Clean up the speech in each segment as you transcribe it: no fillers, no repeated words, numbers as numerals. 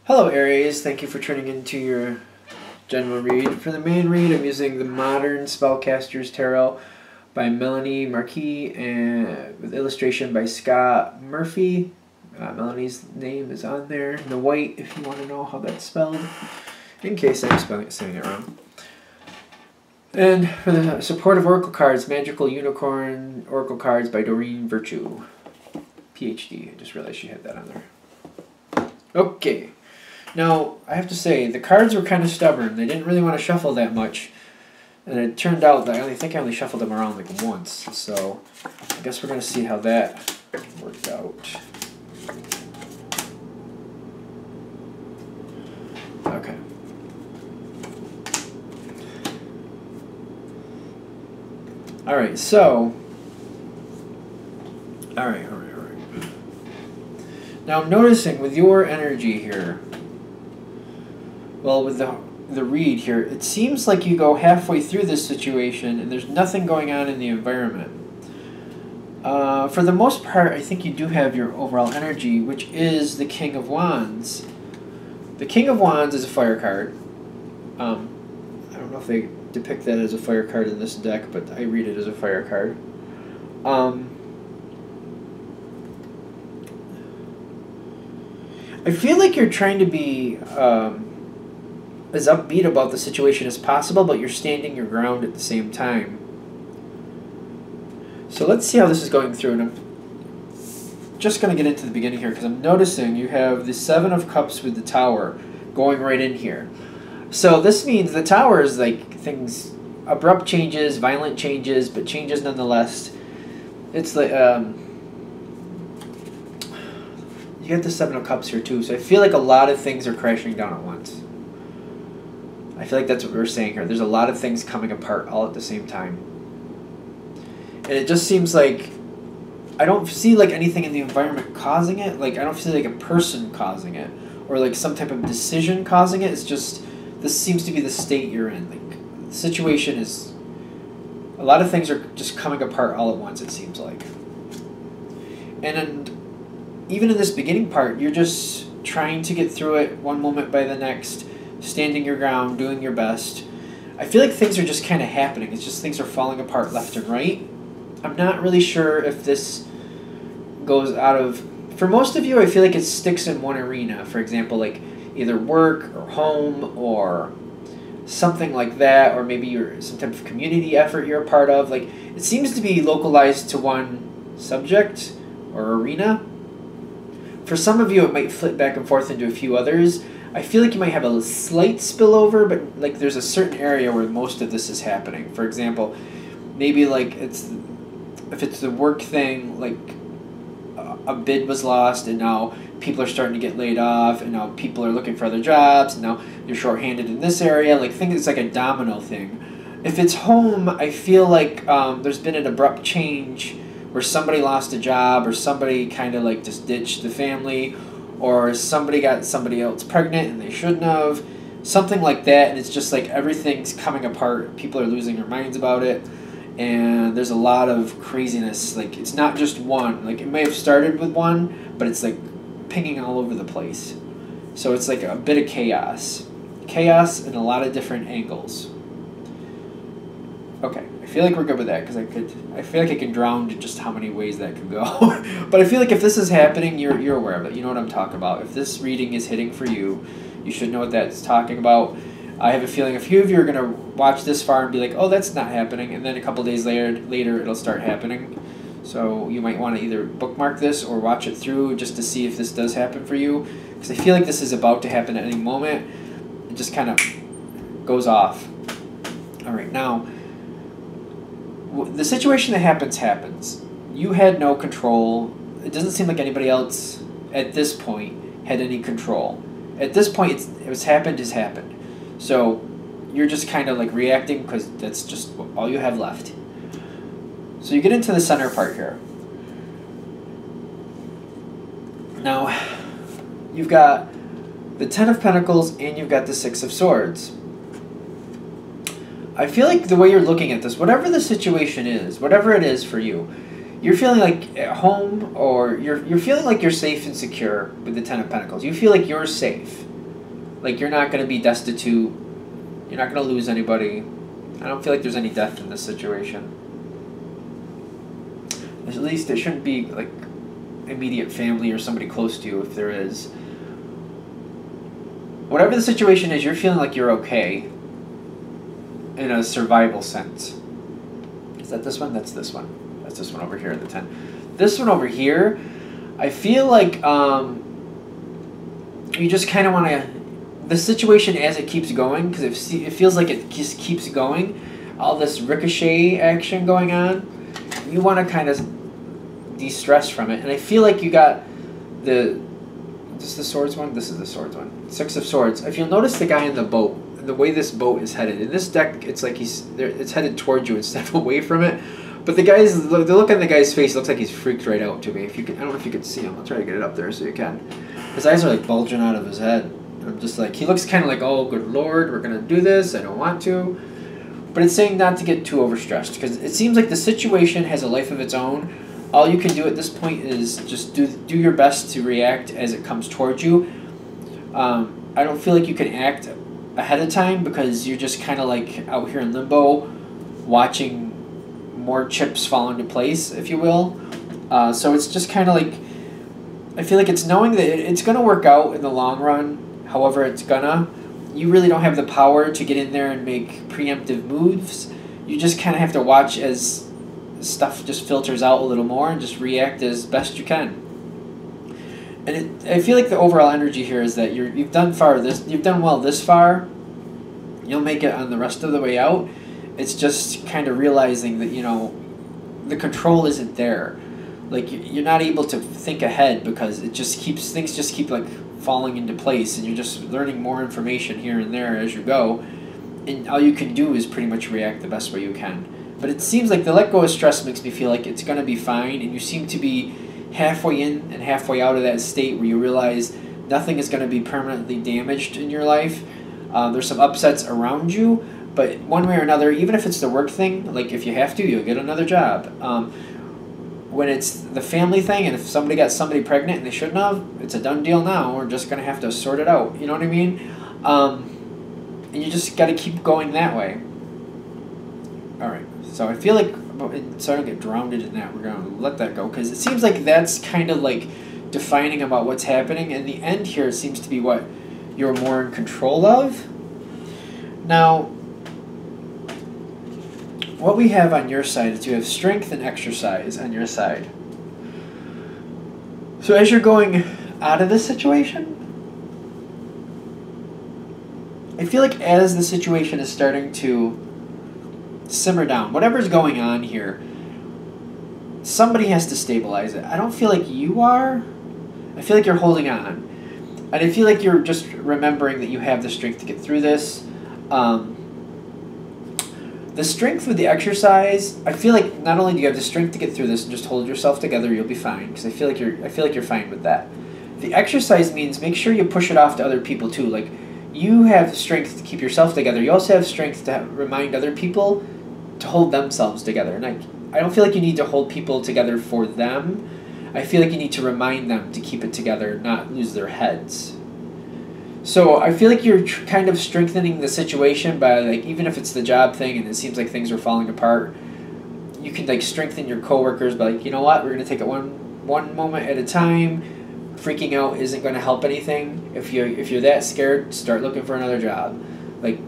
Hello Aries, thank you for tuning into your general read. For the main read, I'm using the Modern Spellcaster's Tarot by Melanie Marquis and with illustration by Scott Murphy. Melanie's name is on there. The white, if you want to know how that's spelled, in case I'm saying it wrong. And for the supportive oracle cards, Magical Unicorn Oracle Cards by Doreen Virtue, PhD. I just realized she had that on there. Okay. Now, I have to say, the cards were kind of stubborn. They didn't really want to shuffle that much. And it turned out that I only shuffled them around like once. So, I guess we're going to see how that worked out. Okay. Alright, so... Alright. Now, I'm noticing with your energy here... Well, with the read here, it seems like you go halfway through this situation and there's nothing going on in the environment. For the most part, I think you do have your overall energy, which is the King of Wands. The King of Wands is a fire card. I don't know if they depict that as a fire card in this deck, but I read it as a fire card. I feel like you're trying to be... as upbeat about the situation as possible, but you're standing your ground at the same time. So let's see how this is going through, and I'm just going to get into the beginning here, because I'm noticing you have the Seven of Cups with the Tower going right in here. So this means the Tower is like things, abrupt changes, violent changes, but changes nonetheless. It's like, you get the Seven of Cups here too, so I feel like a lot of things are crashing down at once. I feel like that's what we're saying here. There's a lot of things coming apart all at the same time. And it just seems like I don't see like anything in the environment causing it. Like I don't see like a person causing it or like some type of decision causing it. It's just this seems to be the state you're in. Like the situation is a lot of things are just coming apart all at once, it seems like. And even in this beginning part, you're just trying to get through it one moment by the next. Standing your ground, doing your best. I feel like things are just kind of happening. It's just things are falling apart left and right. I'm not really sure if this goes out of... For most of you, I feel like it sticks in one arena. For example, like either work or home or something like that, or maybe you're some type of community effort you're a part of. Like it seems to be localized to one subject or arena. For some of you, it might flip back and forth into a few others. I feel like you might have a slight spillover, but like there's a certain area where most of this is happening. For example, maybe like if it's the work thing, like a bid was lost and now people are starting to get laid off and now people are looking for other jobs and now you're shorthanded in this area. Like think it's like a domino thing. If it's home, I feel like there's been an abrupt change where somebody lost a job or somebody kind of like just ditched the family, or somebody got somebody else pregnant and they shouldn't have, something like that, and it's just like everything's coming apart, people are losing their minds about it, and there's a lot of craziness. Like it's not just one, like it may have started with one, but it's like pinging all over the place. So it's like a bit of chaos in a lot of different angles. Okay, I feel like we're good with that because I feel like I can drown to just how many ways that could go. But I feel like if this is happening, you're aware of it. You know what I'm talking about. If this reading is hitting for you, you should know what that's talking about. I have a feeling a few of you are going to watch this far and be like, oh, that's not happening. And then a couple days later, it'll start happening. So you might want to either bookmark this or watch it through just to see if this does happen for you. Because I feel like this is about to happen at any moment. It just kind of goes off. All right, now... the situation that happens. You had no control. It doesn't seem like anybody else at this point had any control. At this point, it's happened has happened. So you're just kind of like reacting because that's just all you have left. So you get into the center part here. Now, you've got the Ten of Pentacles and you've got the Six of Swords. I feel like the way you're looking at this, whatever the situation is, whatever it is for you, you're feeling like at home, or you're feeling like you're safe and secure with the Ten of Pentacles. You feel like you're safe. Like, you're not going to be destitute. You're not going to lose anybody. I don't feel like there's any death in this situation. At least it shouldn't be, like, immediate family or somebody close to you if there is. Whatever the situation is, you're feeling like you're okay in a survival sense. Is that this one? That's this one. That's this one over here in the 10. This one over here, I feel like you just kind of want to... The situation as it keeps going, because it feels like it just keeps going, all this ricochet action going on, you want to kind of de-stress from it. And I feel like you got this is the swords one? This is the swords one. 6 of Swords. If you'll notice the guy in the boat, the way this boat is headed, in this deck, it's like it's headed towards you instead of away from it. But the look on the guy's face looks like he's freaked right out to me. If you can, I don't know if you can see him. I'll try to get it up there so you can. His eyes are like bulging out of his head. I'm just like, he looks kind of like, oh, good Lord, we're going to do this. I don't want to. But it's saying not to get too overstressed, because it seems like the situation has a life of its own. All you can do at this point is just do your best to react as it comes towards you. I don't feel like you can act ahead of time, because you're just kind of like out here in limbo, watching more chips fall into place, if you will. So it's just kind of like, I feel like it's knowing that it's going to work out in the long run, however it's gonna. You really don't have the power to get in there and make preemptive moves. You just kind of have to watch as stuff just filters out a little more and just react as best you can. And I feel like the overall energy here is that you've done well this far. You'll make it on the rest of the way out. It's just kind of realizing that, you know, the control isn't there. Like, you're not able to think ahead, because things just keep like falling into place, and you're just learning more information here and there as you go, and all you can do is pretty much react the best way you can. But it seems like the let go of stress makes me feel like it's going to be fine, and you seem to be halfway in and halfway out of that state where you realize nothing is going to be permanently damaged in your life. There's some upsets around you, but one way or another, even if it's the work thing, like if you have to, you'll get another job. When it's the family thing, and if somebody got somebody pregnant and they shouldn't have, it's a done deal now. We're just going to have to sort it out. You know what I mean? And you just got to keep going that way. All right. So I feel like, so I don't get drowned in that, we're going to let that go, because it seems like that's kind of like defining about what's happening. And the end here seems to be what you're more in control of. Now, what we have on your side is you have strength and exercise on your side. So as you're going out of this situation, I feel like as the situation is starting to simmer down, whatever's going on here, somebody has to stabilize it. I don't feel like you are. I feel like you're holding on. And I feel like you're just remembering that you have the strength to get through this. The strength with the exercise, I feel like not only do you have the strength to get through this and just hold yourself together, you'll be fine, because I feel like you're fine with that. The exercise means make sure you push it off to other people too. Like, you have strength to keep yourself together. You also have strength to remind other people to hold themselves together. And I don't feel like you need to hold people together for them. I feel like you need to remind them to keep it together, not lose their heads. So I feel like you're kind of strengthening the situation by, like, even if it's the job thing and it seems like things are falling apart, you can like strengthen your coworkers by, like, you know what, we're going to take it one moment at a time. Freaking out isn't going to help anything. If you're that scared, start looking for another job. Like,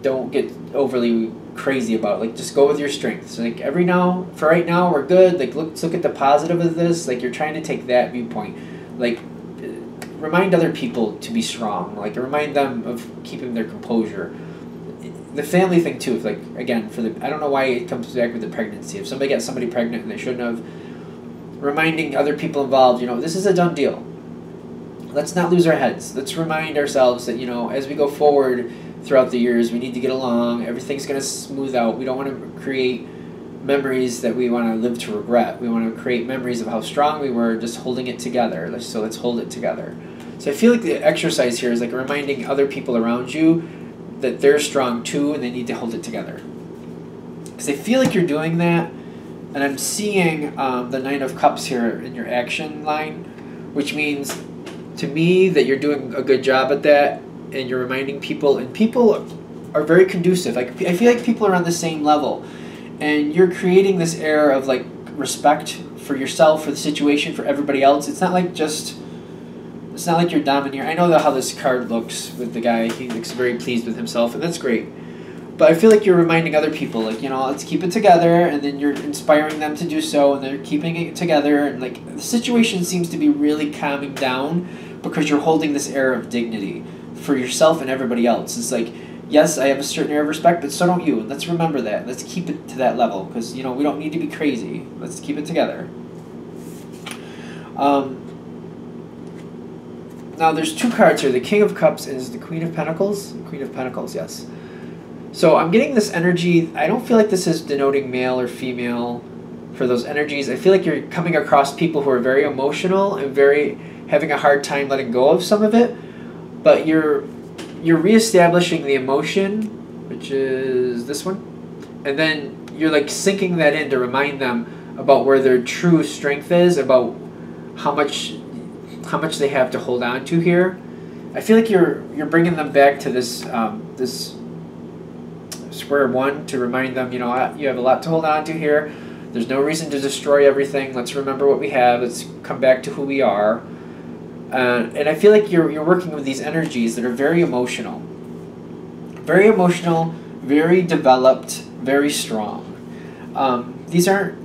don't get overly crazy about it. Like, just go with your strengths. Like, for right now, we're good. Like, let's look at the positive of this. Like, you're trying to take that viewpoint. Like, remind other people to be strong. Like, remind them of keeping their composure. The family thing too. Like, again, I don't know why it comes back with the pregnancy. If somebody got somebody pregnant and they shouldn't have, reminding other people involved, you know, this is a done deal. Let's not lose our heads. Let's remind ourselves that, you know, as we go forward throughout the years, we need to get along. Everything's going to smooth out. We don't want to create memories that we want to live to regret. We want to create memories of how strong we were just holding it together. So let's hold it together. So I feel like the exercise here is like reminding other people around you that they're strong too and they need to hold it together. Because I feel like you're doing that, and I'm seeing the 9 of Cups here in your action line, which means to me that you're doing a good job at that, and you're reminding people, and people are very conducive. Like, I feel like people are on the same level, and you're creating this air of like respect for yourself, for the situation, for everybody else. It's not like you're domineering. I know how this card looks with the guy. He looks very pleased with himself, and that's great. But I feel like you're reminding other people, like, you know, let's keep it together, and then you're inspiring them to do so, and they're keeping it together, and like the situation seems to be really calming down because you're holding this air of dignity for yourself and everybody else. It's like, yes, I have a certain air of respect, but so don't you. And let's remember that. Let's keep it to that level because, you know, we don't need to be crazy. Let's keep it together. Now, there's two cards here. The King of Cups is the Queen of Pentacles. Queen of Pentacles, yes. So I'm getting this energy. I don't feel like this is denoting male or female for those energies. I feel like you're coming across people who are very emotional and very having a hard time letting go of some of it. But you're reestablishing the emotion, which is this one. And then you're like sinking that in to remind them about where their true strength is, about how much they have to hold on to here. I feel like you're bringing them back to this this square one to remind them, you know, you have a lot to hold on to here. There's no reason to destroy everything. Let's remember what we have. Let's come back to who we are. And I feel like you're working with these energies that are very emotional, very developed, very strong. These aren't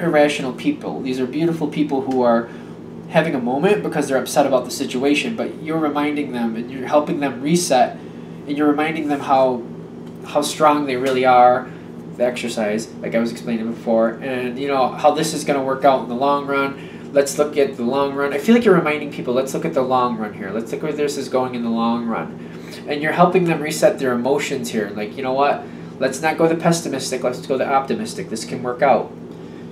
irrational people. These are beautiful people who are having a moment because they're upset about the situation, but you're reminding them and you're helping them reset, and you're reminding them how strong they really are. The exercise, like I was explaining before, and you know how this is going to work out in the long run. Let's look at the long run. I feel like you're reminding people, let's look at the long run here. Let's look where this is going in the long run. And you're helping them reset their emotions here. Like, you know what? Let's not go the pessimistic. Let's go the optimistic. This can work out.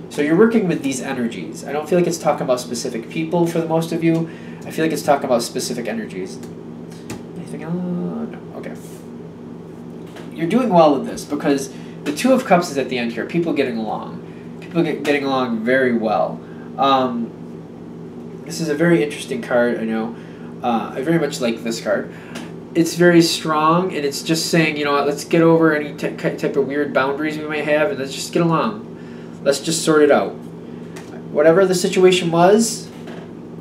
So you're working with these energies. I don't feel like it's talking about specific people for the most of you. I feel like it's talking about specific energies. Anything else? No. Okay. You're doing well with this because the Two of Cups is at the end here. People getting along. People getting along very well. This is a very interesting card, I know. I very much like this card. It's very strong, and it's just saying, you know what, let's get over any type of weird boundaries we might have, and let's just get along. Let's just sort it out. Whatever the situation was,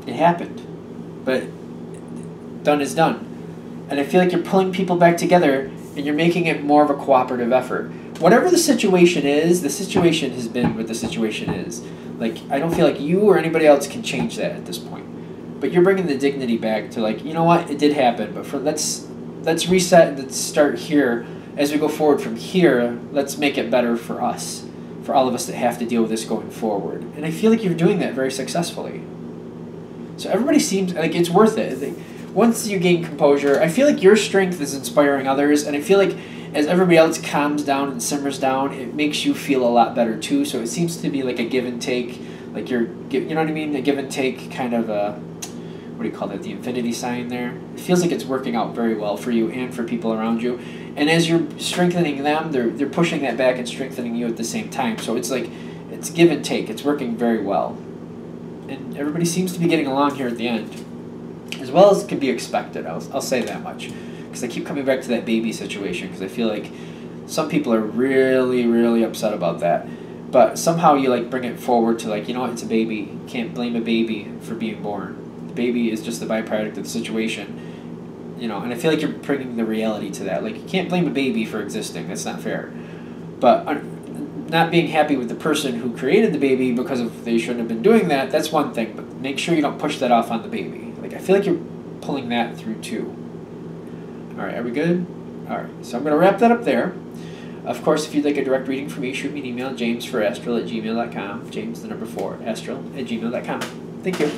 it happened. But done is done. And I feel like you're pulling people back together, and you're making it more of a cooperative effort. Whatever the situation is, the situation has been what the situation is. Like, I don't feel like you or anybody else can change that at this point. But you're bringing the dignity back to, like, you know what, it did happen, but let's reset and let's start here. As we go forward from here, let's make it better for us, for all of us that have to deal with this going forward. And I feel like you're doing that very successfully. So everybody seems like it's worth it. Once you gain composure, I feel like your strength is inspiring others, and I feel like as everybody else calms down and simmers down, it makes you feel a lot better too. So it seems to be like a give and take, like you know what I mean? A give and take kind of a, what do you call that? The infinity sign there. It feels like it's working out very well for you and for people around you. And as you're strengthening them, they're pushing that back and strengthening you at the same time. So it's like, it's give and take. It's working very well. And everybody seems to be getting along here at the end, as well as can be expected. I'll say that much. Because I keep coming back to that baby situation, because I feel like some people are really, really upset about that. But somehow you like bring it forward to like, you know what, it's a baby. You can't blame a baby for being born. The baby is just the byproduct of the situation. You know, and I feel like you're bringing the reality to that. Like, you can't blame a baby for existing. That's not fair. But not being happy with the person who created the baby because of they shouldn't have been doing that, that's one thing. But make sure you don't push that off on the baby. Like, I feel like you're pulling that through too. All right, are we good? All right, so I'm going to wrap that up there. Of course, if you'd like a direct reading from me, shoot me an email, james4astral@gmail.com. James, the number 4, astral@gmail.com. Thank you.